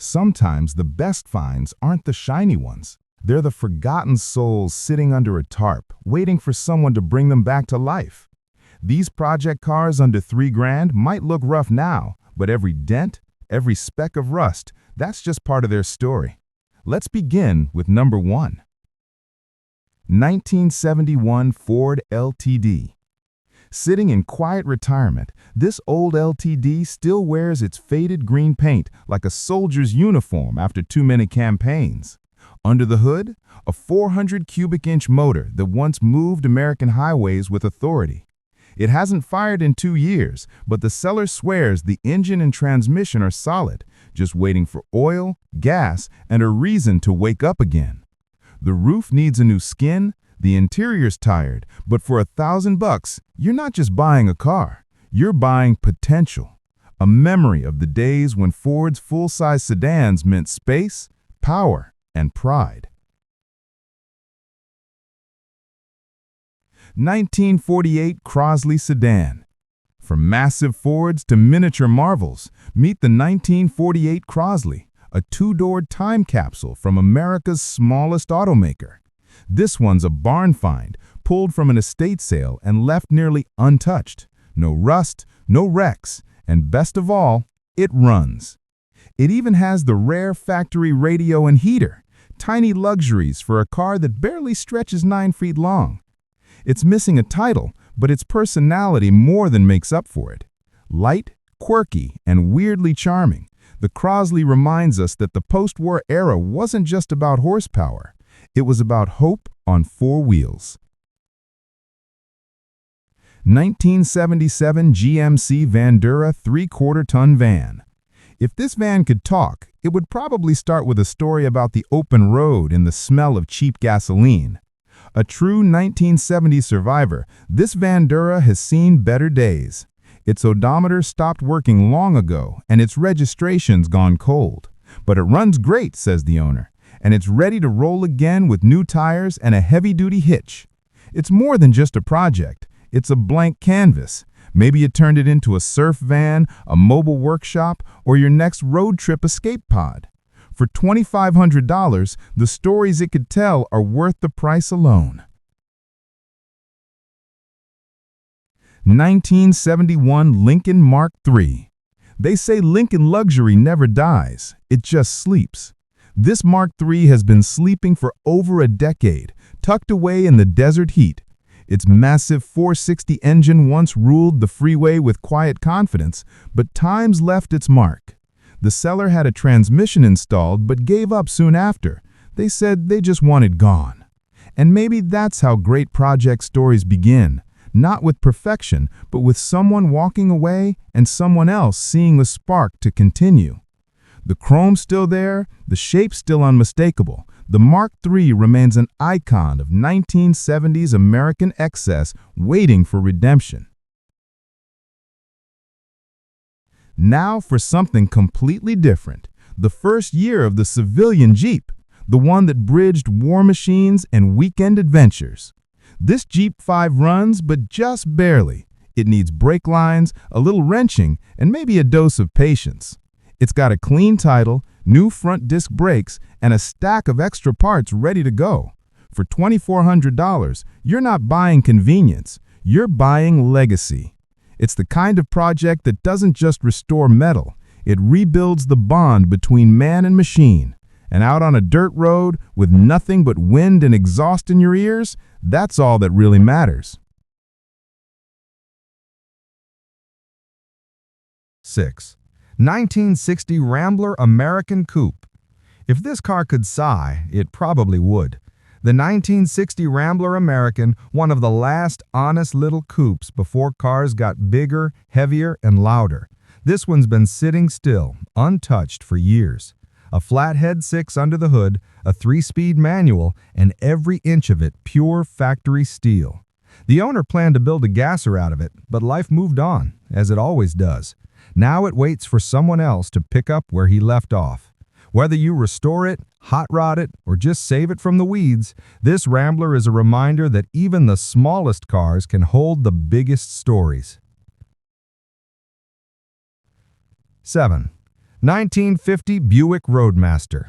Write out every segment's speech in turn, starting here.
Sometimes the best finds aren't the shiny ones. They're the forgotten souls sitting under a tarp, waiting for someone to bring them back to life. These project cars under $3 grand might look rough now, but every dent, every speck of rust, that's just part of their story. Let's begin with number 1. 1971 Ford LTD. Sitting in quiet retirement, this old LTD still wears its faded green paint like a soldier's uniform after too many campaigns. Under the hood, a 400 cubic inch motor that once moved American highways with authority. It hasn't fired in 2 years, but the seller swears the engine and transmission are solid, just waiting for oil, gas, and a reason to wake up again. The roof needs a new skin, the interior's tired, but for $1,000, you're not just buying a car, you're buying potential. A memory of the days when Ford's full-size sedans meant space, power, and pride. 1948 Crosley Sedan. From massive Fords to miniature marvels, meet the 1948 Crosley, a 2-door time capsule from America's smallest automaker. This one's a barn find, pulled from an estate sale and left nearly untouched. No rust, no wrecks, and best of all, it runs. It even has the rare factory radio and heater, tiny luxuries for a car that barely stretches 9 feet long. It's missing a title, but its personality more than makes up for it. Light, quirky, and weirdly charming, the Crosley reminds us that the post-war era wasn't just about horsepower. It was about hope on 4 wheels. 1977 GMC Vandura 3/4-ton van. If this van could talk, it would probably start with a story about the open road and the smell of cheap gasoline. A true 1970s survivor, this Vandura has seen better days. Its odometer stopped working long ago and its registration's gone cold. But it runs great, says the owner, and it's ready to roll again with new tires and a heavy-duty hitch. It's more than just a project, it's a blank canvas. Maybe you turned it into a surf van, a mobile workshop, or your next road trip escape pod. For $2,500, the stories it could tell are worth the price alone. 1971 Lincoln Mark III. They say Lincoln luxury never dies, it just sleeps. This Mark III has been sleeping for over a decade, tucked away in the desert heat. Its massive 460 engine once ruled the freeway with quiet confidence, but time's left its mark. The seller had a transmission installed but gave up soon after. They said they just wanted gone. And maybe that's how great project stories begin, not with perfection, but with someone walking away and someone else seeing the spark to continue. The chrome's still there, the shape's still unmistakable. The Mark III remains an icon of 1970s American excess waiting for redemption. Now for something completely different, the first year of the civilian Jeep, the one that bridged war machines and weekend adventures. This Jeep 5 runs, but just barely. It needs brake lines, a little wrenching, and maybe a dose of patience. It's got a clean title, new front disc brakes, and a stack of extra parts ready to go. For $2,400, you're not buying convenience, you're buying legacy. It's the kind of project that doesn't just restore metal, it rebuilds the bond between man and machine. And out on a dirt road with nothing but wind and exhaust in your ears, that's all that really matters. 6. 1960 Rambler American Coupe. If this car could sigh, it probably would. The 1960 Rambler American, one of the last honest little coupes before cars got bigger, heavier, and louder. This one's been sitting still, untouched for years. A flathead 6 under the hood, a 3-speed manual, and every inch of it pure factory steel. The owner planned to build a gasser out of it, but life moved on, as it always does. Now it waits for someone else to pick up where he left off. Whether you restore it, hot rod it, or just save it from the weeds, this Rambler is a reminder that even the smallest cars can hold the biggest stories. 7. 1950 Buick Roadmaster.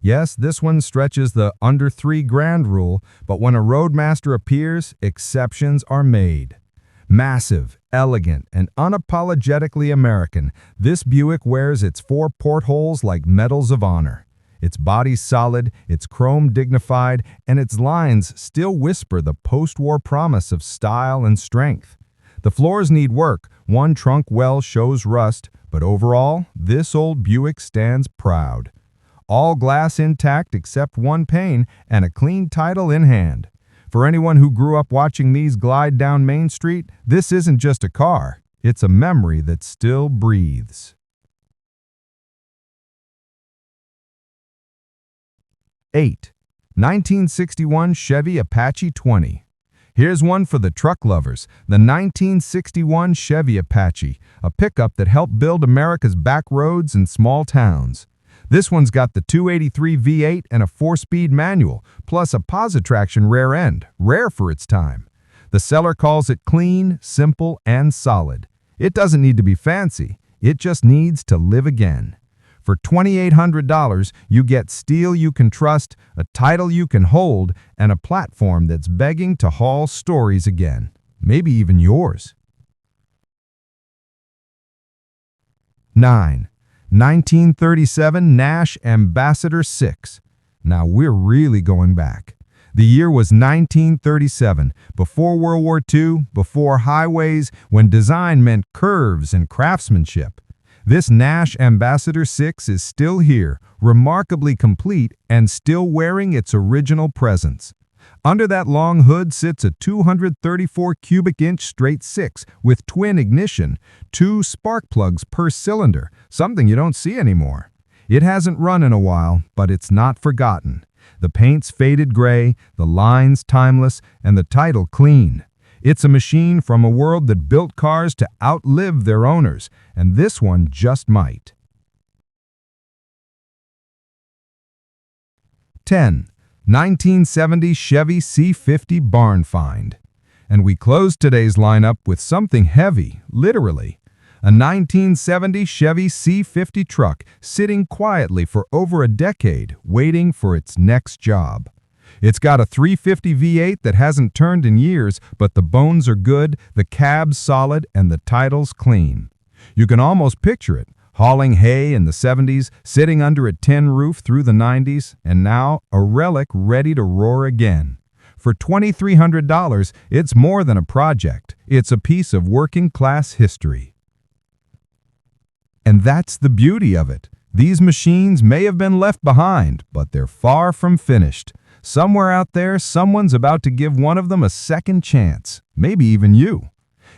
Yes, this one stretches the under $3,000 rule, but when a Roadmaster appears, exceptions are made. Massive, elegant, and unapologetically American, this Buick wears its 4 portholes like medals of honor. Its body's solid, its chrome dignified, and its lines still whisper the post-war promise of style and strength. The floors need work, one trunk well shows rust, but overall, this old Buick stands proud. All glass intact except one pane and a clean title in hand. For anyone who grew up watching these glide down Main Street, this isn't just a car, it's a memory that still breathes. 8. 1961 Chevy Apache 20. Here's one for the truck lovers, the 1961 Chevy Apache, a pickup that helped build America's back roads and small towns. This one's got the 283 V8 and a 4-speed manual, plus a Positraction rear end, rare for its time. The seller calls it clean, simple, and solid. It doesn't need to be fancy, it just needs to live again. For $2,800, you get steel you can trust, a title you can hold, and a platform that's begging to haul stories again. Maybe even yours. 9. 1937 Nash Ambassador 6. Now we're really going back. The year was 1937, before World War II, before highways, when design meant curves and craftsmanship. This Nash Ambassador 6 is still here, remarkably complete, and still wearing its original presence. Under that long hood sits a 234 cubic inch straight 6 with twin ignition, 2 spark plugs per cylinder, something you don't see anymore. It hasn't run in a while, but it's not forgotten. The paint's faded gray, the lines timeless, and the title clean. It's a machine from a world that built cars to outlive their owners, and this one just might. 10. 1970 Chevy C50 Barn Find. And we close today's lineup with something heavy, literally. A 1970 Chevy C50 truck sitting quietly for over a decade, waiting for its next job. It's got a 350 V8 that hasn't turned in years, but the bones are good, the cab's solid, and the title's clean. You can almost picture it, hauling hay in the 70s, sitting under a tin roof through the 90s, and now a relic ready to roar again. For $2,300, it's more than a project. It's a piece of working-class history. And that's the beauty of it. These machines may have been left behind, but they're far from finished. Somewhere out there, someone's about to give one of them a second chance, maybe even you.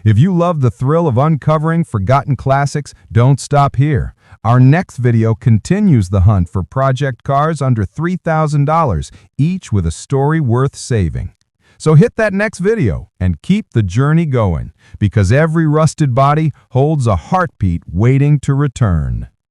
If you love the thrill of uncovering forgotten classics, don't stop here. Our next video continues the hunt for project cars under $3,000, each with a story worth saving. So hit that next video and keep the journey going, because every rusted body holds a heartbeat waiting to return.